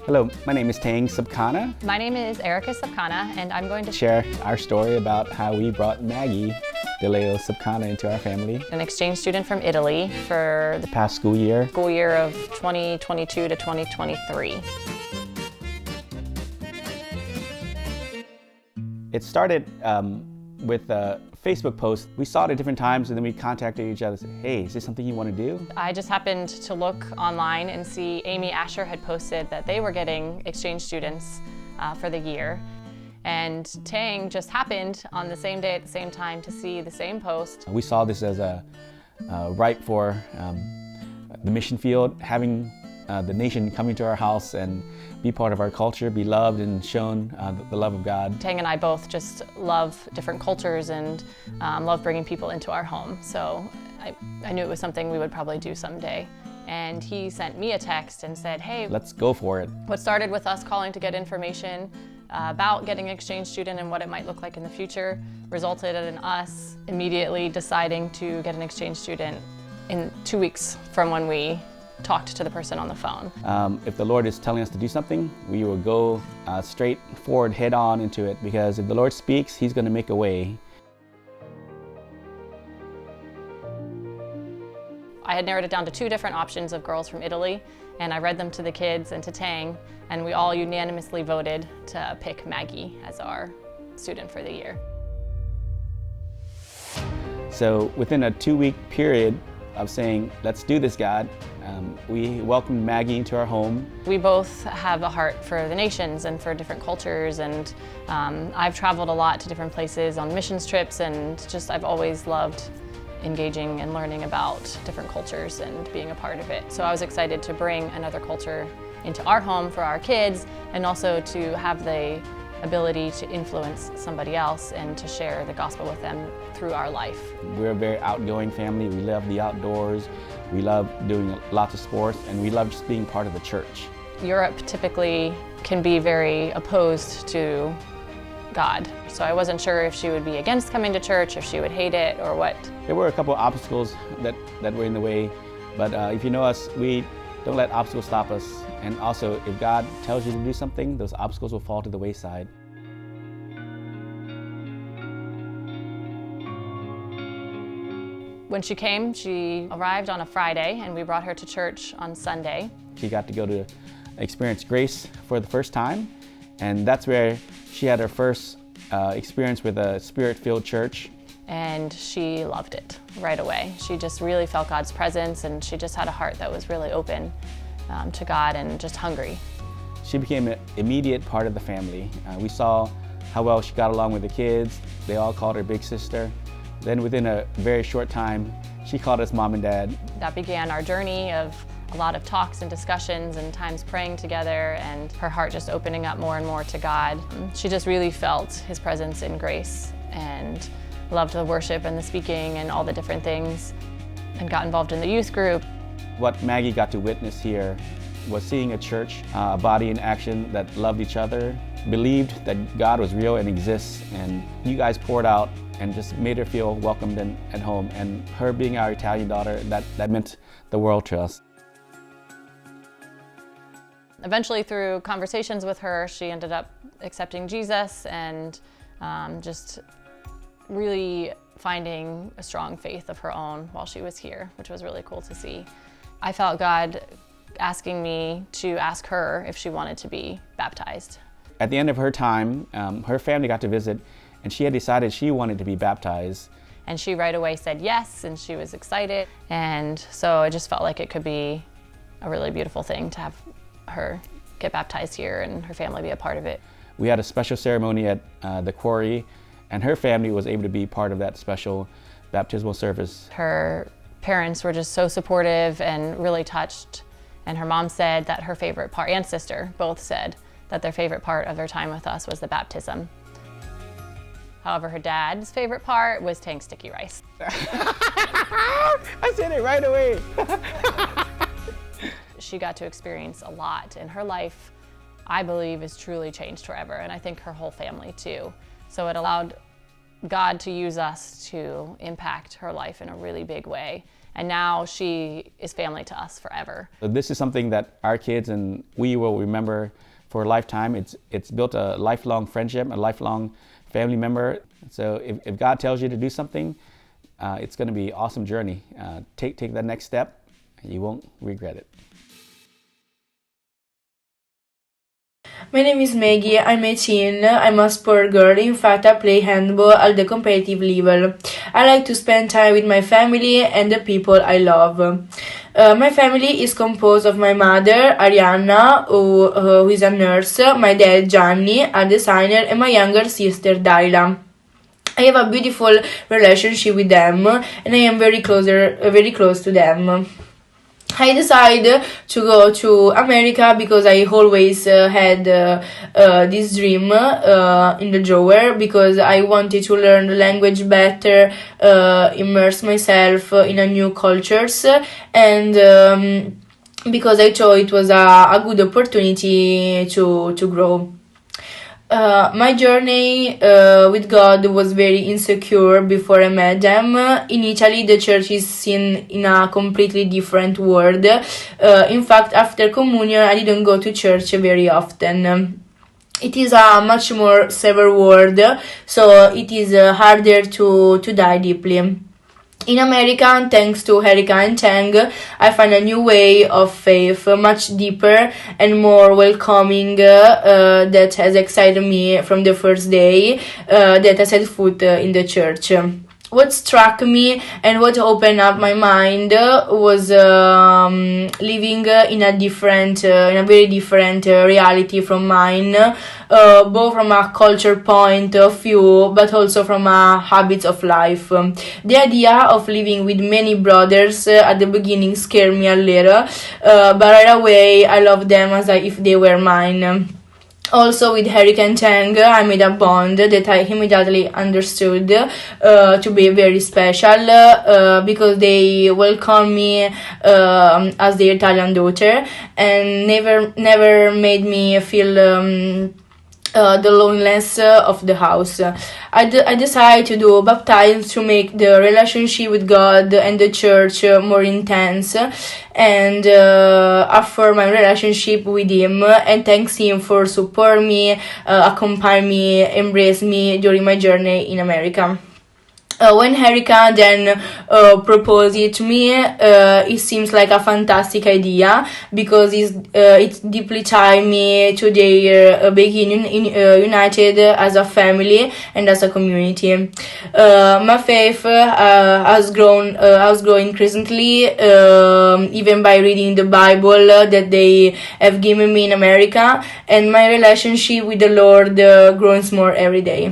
Hello, my name is Tang Subkanha. My name is Erika Subkanha, and I'm going to Share our story about how we brought Maghy Subkanha into our family. an exchange student from Italy for the Past school year. of 2022 to 2023. It started with a Facebook post. We saw it at different times and then we contacted each other and said, hey, is this something you want to do? I just happened to look online and see Amy Asher had posted that they were getting exchange students for the year. And Tang just happened on the same day at the same time to see the same post. We saw this as a ripe for the mission field, having the nation come into our house and be part of our culture, be loved and shown the love of God. Tang and I both just love different cultures and love bringing people into our home. So I knew it was something we would probably do someday. And he sent me a text and said, hey, Let's go for it. what started with us calling to get information about getting an exchange student and what it might look like in the future resulted in us immediately deciding to get an exchange student in 2 weeks from when we talked to the person on the phone. If the Lord is telling us to do something, we will go straight forward, head on into it, because if the Lord speaks, He's going to make a way. I had narrowed it down to 2 different options of girls from Italy, and I read them to the kids and to Tang, and we all unanimously voted to pick Maghy as our student for the year. So within a 2-week period of saying, let's do this, God, we welcomed Maghy into our home. We both have a heart for the nations and for different cultures, and I've traveled a lot to different places on missions trips, and just I've always loved engaging and learning about different cultures and being a part of it. So I was excited to bring another culture into our home for our kids, and also to have the ability to influence somebody else and to share the gospel with them through our life. We're a very outgoing family. We love the outdoors. We love doing lots of sports, and we love just being part of the church. Europe typically can be very opposed to God. So I wasn't sure if she would be against coming to church, if she would hate it, or what. There were a couple of obstacles that were in the way, but if you know us, we don't let obstacles stop us. And also, if God tells you to do something, those obstacles will fall to the wayside. When she came, she arrived on a Friday, and we brought her to church on Sunday. She got to go to experience Grace for the first time, and that's where she had her first experience with a Spirit-filled church. And she loved it right away. She just really felt God's presence, and she just had a heart that was really open to God and just hungry. She became an immediate part of the family. We saw how well she got along with the kids. They all called her big sister. Then within a very short time, she called us mom and dad. That began our journey of a lot of talks and discussions and times praying together, and her heart just opening up more and more to God. She just really felt His presence in Grace and loved the worship and the speaking and all the different things, and got involved in the youth group. What Maghy got to witness here was seeing a church, a body in action that loved each other, believed that God was real and exists, and you guys poured out and just made her feel welcomed and at home. And her being our Italian daughter, that meant the world to us. Eventually, through conversations with her, she ended up accepting Jesus and just really finding a strong faith of her own while she was here, which was really cool to see. I felt God asking me to ask her if she wanted to be baptized. At the end of her time, her family got to visit, and she had decided she wanted to be baptized. And she right away said yes, and she was excited. And so I just felt like it could be a really beautiful thing to have her get baptized here and her family be a part of it. We had a special ceremony at the quarry, and her family was able to be part of that special baptismal service. Her parents were just so supportive and really touched. And her mom said that her favorite part, and sister both said that their favorite part of their time with us was the baptism. However, her dad's favorite part was Tang's sticky rice. I said it right away. She got to experience a lot in her life. I believe is truly changed forever, and I think her whole family too. So it allowed God to use us to impact her life in a really big way. and now she is family to us forever. So this is something that our kids and we will remember for a lifetime. It's built a lifelong friendship, a lifelong family member. So if God tells you to do something, it's going to be an awesome journey. Take that next step, and you won't regret it. My name is Maghy, I'm 18, I'm a sport girl. In fact, I play handball at the competitive level. I like to spend time with my family and the people I love. My family is composed of my mother, Arianna, who is a nurse, my dad, Gianni, a designer, and my younger sister, Daila. I have a beautiful relationship with them, and I am very close to them. I decided to go to America because I always had this dream in the drawer, because I wanted to learn the language better, immerse myself in a new cultures, and because I thought it was a good opportunity to grow. My journey with God was very insecure before I met them. In Italy, the church is seen in a completely different world. In fact, after communion, I didn't go to church very often. It is a much more severe world, so it is harder to dive deeply. In America, thanks to Erika and Tang, I find a new way of faith, much deeper and more welcoming, that has excited me from the first day that I set foot in the church. What struck me and what opened up my mind was living in a very different reality from mine, both from a culture point of view, but also from a habits of life. The idea of living with many brothers at the beginning scared me a little, but right away I loved them as if they were mine. Also, with Erika and Tang, I made a bond that I immediately understood to be very special, because they welcomed me as their Italian daughter, and never made me feel the loneliness of the house. I decided to do baptism to make the relationship with God and the church more intense, and affirm my relationship with Him, and thanks Him for supporting me, accompanying me, embrace me during my journey in America. When Erika then proposed it to me, it seems like a fantastic idea, because it deeply tied me to their being united as a family and as a community. My faith has grown increasingly, even by reading the Bible that they have given me in America, and my relationship with the Lord grows more every day.